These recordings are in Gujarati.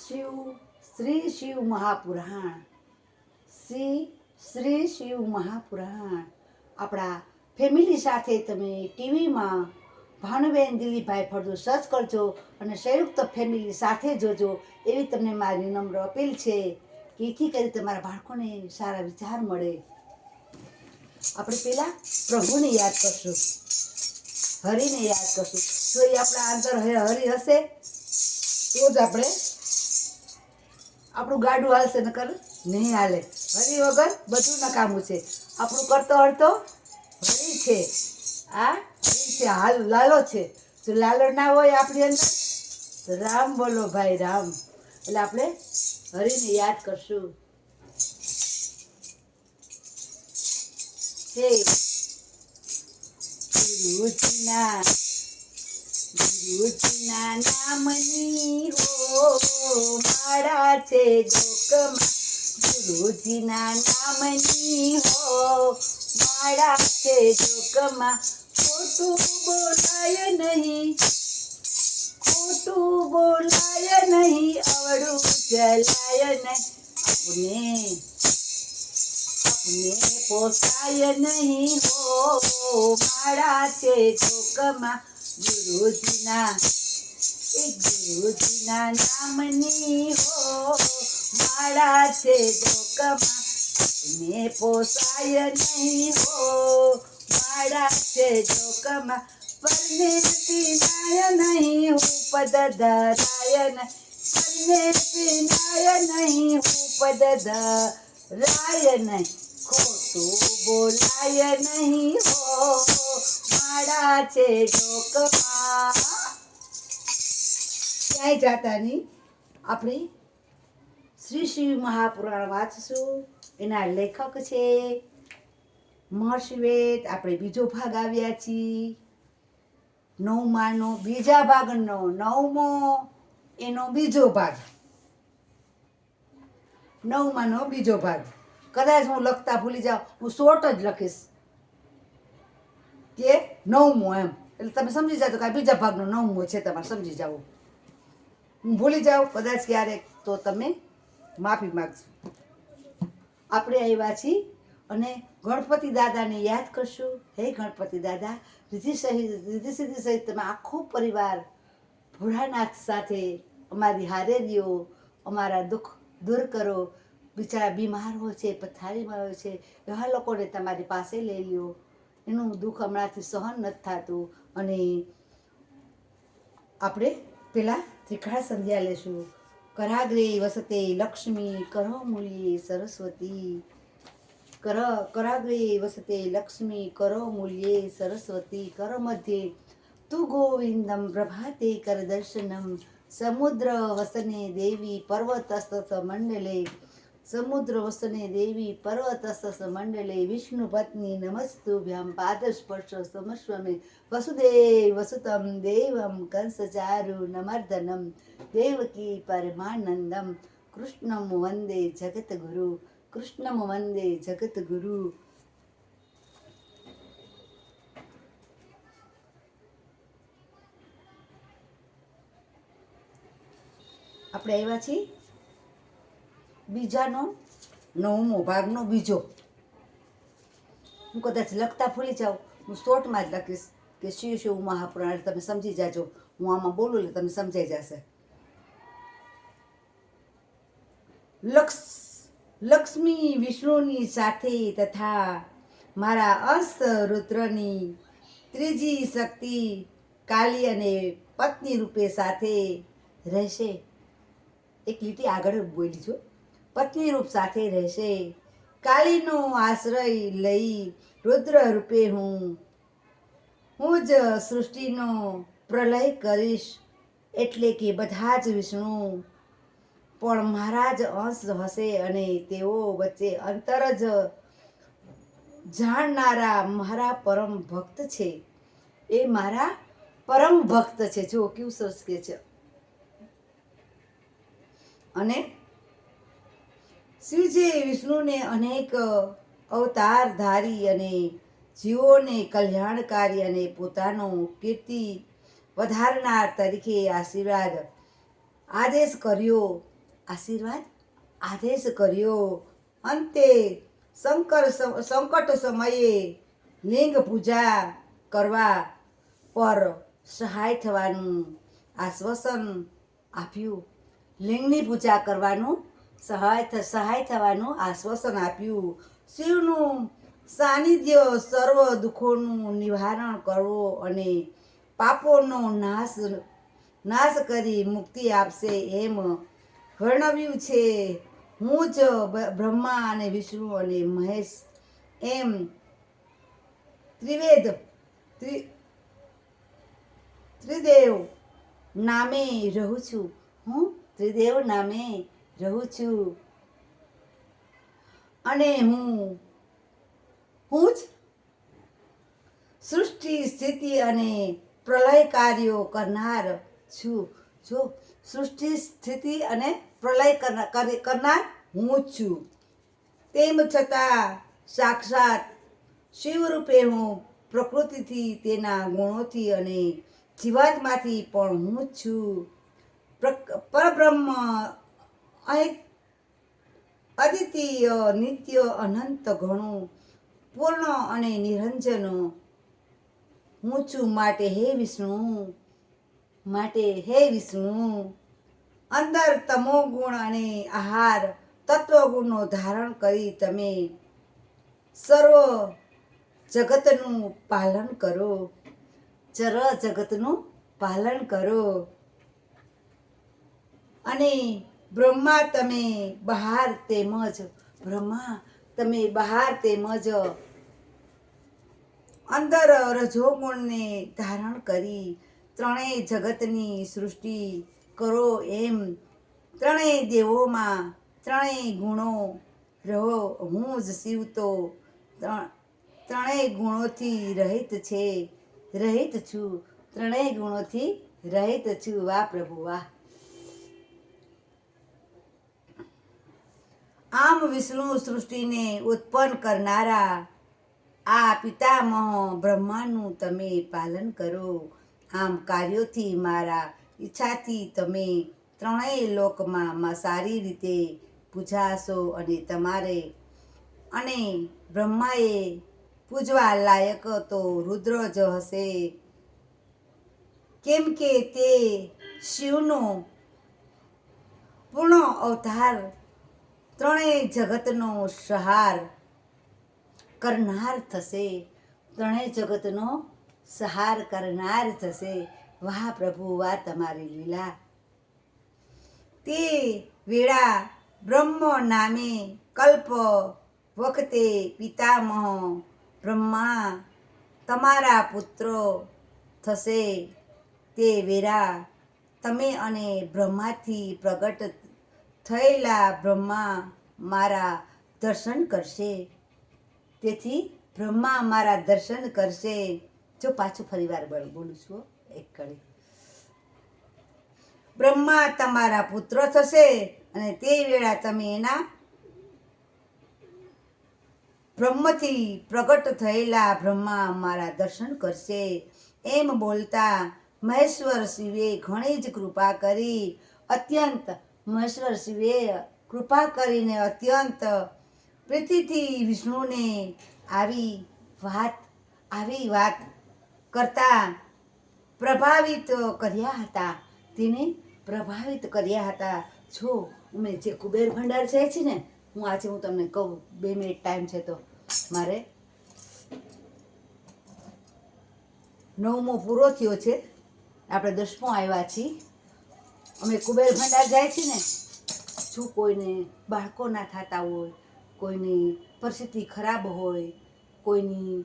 શિવ શ્રી શિવ મહાપુરાણ શ્રી શિવ મહાપુરાણ આપણા ફેમિલી સાથે તમે ટીવીમાં ભાનુબેન દિલીપભાઈ ફળદુ સર્ચ કરજો અને સંયુક્ત ફેમિલી સાથે જોજો એવી તમને મારી નમ્ર અપીલ છે કે એથી કરી તમારા બાળકોને સારા વિચાર મળે. આપણે પહેલાં પ્રભુને યાદ કરશું, હરિને યાદ કરશું. જો એ આપણા અંદર હરિ હશે તો જ આપણું ગાડું હાલશે, નકર નહીં હાલે. હરિ વગર બધું નકામું છે. આપણું કરતો હરતો હરિ છે. આ હરિ છે, હાલ લાલો છે. જો લાલો ના હોય આપણી અંદર તો રામ બોલો ભાઈ રામ. એટલે આપણે હરિને યાદ કરશું. હે ગુરુજીના નામની હો માળા છે જોકમાં. ગુરુજીના નામની હો માળા છે જોકમાં. ખોટું બોલાય નહીં, ખોટું બોલાય નહીં, અવળું જલાય નહીં. આપને પોસાય નહીં હો માળા છે જોકમાં. ગુરુજીના નામની હો માળા છે જોકમાં. આપને પોસાય નહીં હો માળા છે જોકમાં. પરને પીનાય નહીં હું પદ ધરાય નહીં. પરને પીનાય નહીં હું પદ ધરાય નહીં. ખોટું બોલાય નહીં હો માળા છે જોકમાં. ક્યાંય જાતા નહીં. આપણે શ્રી શિવ મહાપુરાણ વાંચશું. એના લેખક છે મહર્ષિ વેદ. આપણે બીજો ભાગ આવ્યા છીએ. નવમાનો બીજા ભાગનો નવમો એનો બીજો ભાગ. નવમાનો બીજો ભાગ. કદાચ હું લખતા ભૂલી જાઉં, હું શોર્ટ જ લખીશ કે નવમો એમ. એટલે તમે સમજી જાઓ કે આ બીજા ભાગનો નવમો છે. તમારે સમજી જાઓ. હું ભૂલી જાઉં કદાચ ક્યારેક તો તમે માફી માગશો. આપણે આવ્યા છીએ અને ગણપતિ દાદાને યાદ કરશું. હે ગણપતિ દાદા, રિદ્ધિ સિદ્ધિ સહિત તમે આખો પરિવાર ભોળાનાથ સાથે અમારી હારે રહ્યો. અમારા દુઃખ દૂર કરો. બિચારા બીમાર હોય છે, પથારીમાં હોય છે, એવા લોકોને તમારી પાસે લઈ લ્યો. એનું દુઃખ હમણાંથી સહન નથી થતું. અને આપણે પેલા ત્રિકાળ સંધ્યા લેશું. કરાગ્રે વસતે લક્ષ્મી, કરમૂલ્યે સરસ્વતી. કરાગ્રે વસતે લક્ષ્મી, કરમૂલ્યે સરસ્વતી. કર મધ્યે તુ ગોવિંદમ, પ્રભાતે કર દર્શનમ. સમુદ્ર વસને દેવી પર્વતસ્ત મંડલે. સમુદ્ર વસને દેવી પર્વતસ્ત મંડલે. વિષ્ણુ પત્ની નમસ્તુભ્યામ, પાદસ્પર્શ સમસ્વમે. વસુદેવ વસુતમ દેવમ, કંસચારુ નમર્દનમ. દેવકી પરમાનંદમ, કૃષ્ણમ વંદે જગતગુરુ. કૃષ્ણમ વંદે જગતગુરુ. આપણે આવ્યા છીએ બીજાનો નવમો ભાગનો બીજો. હું કદાચ લખતા ભૂલી જાઉં, હું શોર્ટમાં જ લખીશ કે શિવ શિવ મહાપુરાણ. તમે સમજી જાજો. હું આમાં બોલું એટલે તમે સમજાઈ જશે. લક્ષ્મી વિષ્ણુની સાથે તથા મારા અંશ રુદ્રની ત્રીજી શક્તિ કાલી અને પત્ની રૂપે સાથે રહેશે. એક લીટી આગળ બોલી છું. પત્ની રૂપ સાથે રહેશે. કાલીનો આશ્રય લઈ રુદ્ર રૂપે હું જ સૃષ્ટિનો પ્રલય કરીશ. એટલે કે બધા જ વિષ્ણુ પણ મારા જ અંશ હશે અને તેઓ વચ્ચે અંતર જ જાણનારા મારા પરમ ભક્ત છે. એ મારા પરમ ભક્ત છે. જો કેવું સરસ કે છે. અને શ્રીજી વિષ્ણુને અનેક અવતાર ધારી અને જીવોને કલ્યાણકારી અને પોતાનો કીર્તિ વધારનાર તરીકે આશીર્વાદ આદેશ કર્યો. આશીર્વાદ આદેશ કર્યો. અંતે સંકટ સમયે લિંગ પૂજા કરવા પર સહાય થવાનું આશ્વાસન આપ્યું. લિંગની પૂજા કરવાનું સહાય થવાનું આશ્વાસન આપ્યું. શિવનું સાનિધ્ય સર્વ દુઃખોનું નિવારણ કરવો અને પાપોનો નાશ કરી મુક્તિ આપશે એમ વર્ણવ્યું છે. હું જ બ્રહ્મા અને વિષ્ણુ અને મહેશ એમ ત્રિદેવ નામે રહું છું. હું ત્રિદેવ નામે રહું છું અને હું જ સૃષ્ટિ સ્થિતિ અને પ્રલય કાર્યો કરનાર છું. જો સૃષ્ટિ સ્થિતિ અને પ્રલય કરનાર હું જ છું. તેમ છતાં સાક્ષાત શિવરૂપે હું પ્રકૃતિથી, તેના ગુણોથી અને જીવાત્માથી પણ હું જ છું. પરબ્રહ્મ અદ્વિતીય, નિત્ય, અનંત, ઘણું પૂર્ણ અને નિરંજન હું છું. માટે હે વિષ્ણુ અંદર તમો ગુણ અને આહાર તત્વગુણનો ધારણ કરી તમે સર્વ જગતનું પાલન કરો. જગતનું પાલન કરો. અને બ્રહ્મા તમે બહાર તેમજ અંદર રજોગુણને ધારણ કરી ત્રણેય જગતની સૃષ્ટિ કરો. એમ ત્રણેય દેવોમાં ત્રણેય ગુણો રહો. હું જ શિવ તો ત્રણેય ગુણોથી રહિત છું. ત્રણેય ગુણોથી રહિત છું. વાહ પ્રભુ વાહ. આમ વિષ્ણુ સૃષ્ટિને ઉત્પન્ન કરનારા આ પિતામહ બ્રહ્માનું તમે પાલન કરો. આમ કાર્યોથી મારા ઈચ્છાથી તમે ત્રણેય લોકમાં સારી રીતે પૂજાશો. અને બ્રહ્માએ પૂજવા લાયક તો રુદ્ર જ હશે, કેમ કે તે શિવનો પૂર્ણ અવતાર ત્રણેય જગતનો સંહાર કરનાર થશે. ત્રણેય જગતનો સંહાર કરનાર થશે. વાહ પ્રભુ વાહ તમારી લીલા. તે વેળા બ્રહ્મ નામે કલ્પ વખતે પિતામહ બ્રહ્મા તમારા પુત્ર થશે. તે વેળા તમે અને બ્રહ્માથી પ્રગટ થયેલા બ્રહ્મા મારા દર્શન કરશે. તેથી બ્રહ્મા મારા દર્શન કરશે. જો પાછું ફરીવાર બોલું છું એક કડી. બ્રહ્મા તમારા પુત્ર થશે અને તે વેળા તમે એના બ્રહ્મથી પ્રગટ થયેલા બ્રહ્મા મારા દર્શન કરશે. એમ બોલતા મહેશ્વર શિવે ઘણી જ કૃપા કરી કૃપા કરીને અત્યંત પ્રીતિથી વિષ્ણુને આવી વાત કરતા પ્રભાવિત કર્યા હતા. તેને પ્રભાવિત કર્યા હતા. જો અમે જે કુબેર ભંડાર જાય છે ને, હું તમને કહું, 2 મિનિટ ટાઈમ છે તો મારે 9મો પૂરો થયો છે, આપણે 10મો આવ્યા છીએ. અમે કુબેર ભંડાર જાય છે ને, જો કોઈને બાળકો ના થતા હોય, કોઈની પરિસ્થિતિ ખરાબ હોય, કોઈની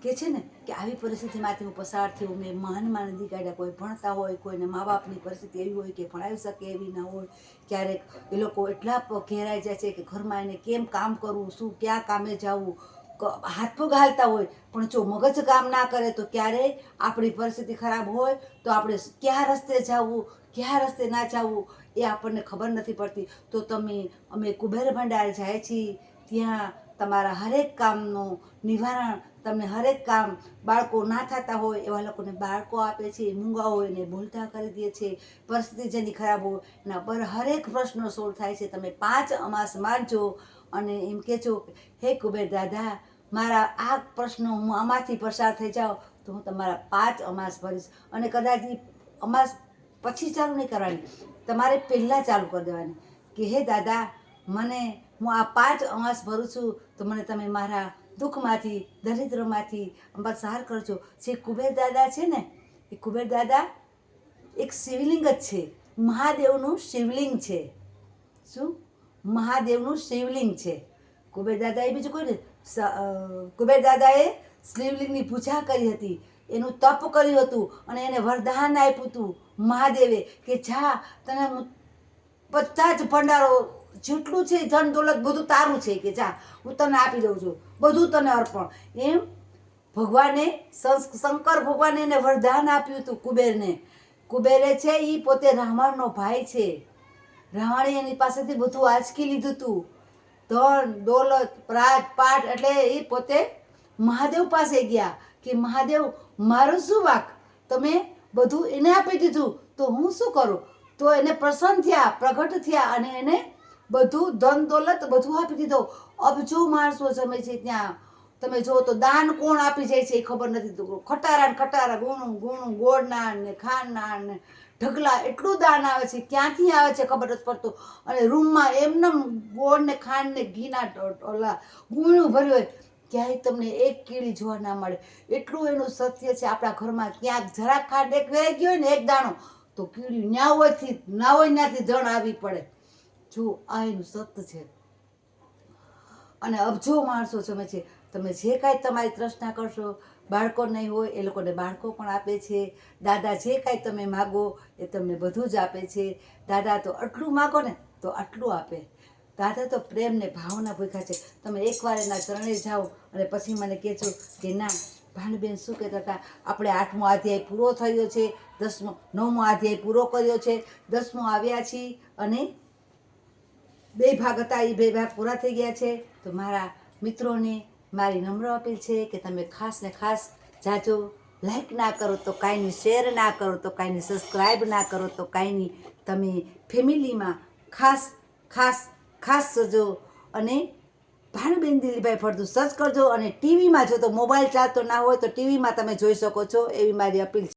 કે છે ને કે આવી પરિસ્થિતિમાંથી હું પસાર થયું, મેં માનદી કાઢ્યા. કોઈ ભણતા હોય, કોઈને મા બાપની પરિસ્થિતિ એવી હોય કે ભણાવી શકે એવી ના હોય. ક્યારેક એ લોકો એટલા ઘેરાઈ જાય છે કે ઘરમાં એને કેમ કામ કરવું, શું ક્યાં કામે જવું, હાથ પગ હાલતા હોય, પણ જો મગજ કામ ના કરે તો ક્યારેય આપણી પરિસ્થિતિ ખરાબ હોય તો આપણે ક્યાં રસ્તે જવું, ક્યાં રસ્તે ના જવું એ આપણને ખબર નથી પડતી. તો અમે કુબેર ભંડાર જાય છીએ, ત્યાં તમારા હરેક કામનું નિવારણ તમને હરેક કામ બાળકો ના થતા હોય એવા લોકોને બાળકો આપે છે, મૂંગા હોય એને બોલતા કરી દે છે, પરિસ્થિતિ જેની ખરાબ હોય એના પર હરેક પ્રશ્નો સોલ્વ થાય છે. તમે 5 અમાસ માનજો અને એમ કહેજો, હે કુબેર દાદા, મારા આ પ્રશ્નો હું આમાંથી પસાર થઈ જાઉં તો હું તમારા 5 અમાસ ભરીશ. અને કદાચ એ અમાસ પછી ચાલુ નહીં કરવાની, તમારે પહેલાં ચાલુ કરી દેવાની કે હે દાદા, મને હું આ 5 અમાસ ભરું છું તો મને તમે મારા દુઃખમાંથી, દરિદ્રમાંથી બહાર કરજો. જે કુબેર દાદા છે ને, એ કુબેર દાદા એક શિવલિંગ જ છે, મહાદેવનું શિવલિંગ છે. શું? મહાદેવનું શિવલિંગ છે. કુબેર દાદાએ બીજું કોઈ નહીં, કુબેર દાદાએ શિવલિંગની પૂજા કરી હતી, એનું તપ કર્યું હતું અને એને વરદાન આપ્યું હતું મહાદેવે કે જા, તને બધા જ ભંડારો જેટલું છે ધન દોલત બધું તારું છે, કે જા હું તને આપી દઉં છું, બધું તને અર્પણ. એમ ભગવાને, શંકર ભગવાને એને વરદાન આપ્યું હતું કુબેરને. કુબેરે છે એ પોતે રાવણનો ભાઈ છે. રાવણે એની પાસેથી બધું આંચકી લીધું હતું, ધન દોલત રાજ પાટ. એટલે એ પોતે મહાદેવ પાસે ગયા કે મહાદેવ, મારું શું વાંક, તમે બધું એને આપી દીધું તો હું શું કરું? તો એને પ્રસન્ન થયા, પ્રગટ થયા અને એને બધું ધન દોલત બધું આપી દીધું. અબજો માણસો જમે છે ત્યાં, તમે જુઓ તો દાન કોણ આપી જાય છે એ ખબર નથી. ખટારા ને ખટારા, ગુણું ગુણું, ગોળના ને ખાંડના ને ઢગલા, એટલું દાન આવે છે, ક્યાંથી આવે છે ખબર નથી પડતું. અને રૂમમાં એમને ગોળ ને ખાંડ ને ઘીના ઓલા ગુણું ભર્યું હોય, ક્યાંય તમને એક કીડી જોવા ના મળે. એટલું એનું સત્ય છે. આપણા ઘરમાં ક્યાંક જરાક ખાંડ એક વેરાઈ ગઈ હોય ને, એક દાણો, તો કીડી ન્યા હોયથી ના હોય ત્યાંથી ધણ આવી પડે. જો આ એનું સત્ય છે. અને અબજો માણસો જમે છે. તમે જે કાંઈ તમારી તૃષ્ણા કરશો, બાળકો નહીં હોય એ લોકોને બાળકો પણ આપે છે. દાદા જે કાંઈ તમે માગો એ તમને બધું જ આપે છે. દાદા તો આટલું માગો ને તો આટલું આપે. દાદા તો પ્રેમ ને ભાવના ભૂખ્યા છે. તમે એકવાર એના ચરણે જાઓ અને પછી મને કહેજો કે ના ભાનુબેન શું કહેતા હતા, આપણે 8મો અધ્યાય પૂરો થયો છે, 9મો અધ્યાય પૂરો કર્યો છે, 10મો આવ્યા છીએ અને 2 ભાગ હતા એ 2 ભાગ પૂરા થઈ ગયા છે. તો મારા મિત્રોને મારી નમ્ર અપીલ છે કે તમે ખાસ ને ખાસ જાજો, લાઈક ના કરો તો કાંઈ નહીં, શેર ના કરો તો કાંઈ નહીં, સબસ્ક્રાઈબ ના કરો તો કાંઈ નહીં. તમે ફેમિલીમાં ખાસ ખાસ ખાસ જજો અને ભાનુબેન દિલીપભાઈ ફળદુ સર્ચ કરજો. અને ટીવીમાં જો તો મોબાઈલ ચાલતો ના હોય તો ટીવીમાં તમે જોઈ શકો છો, એવી મારી અપીલ છે.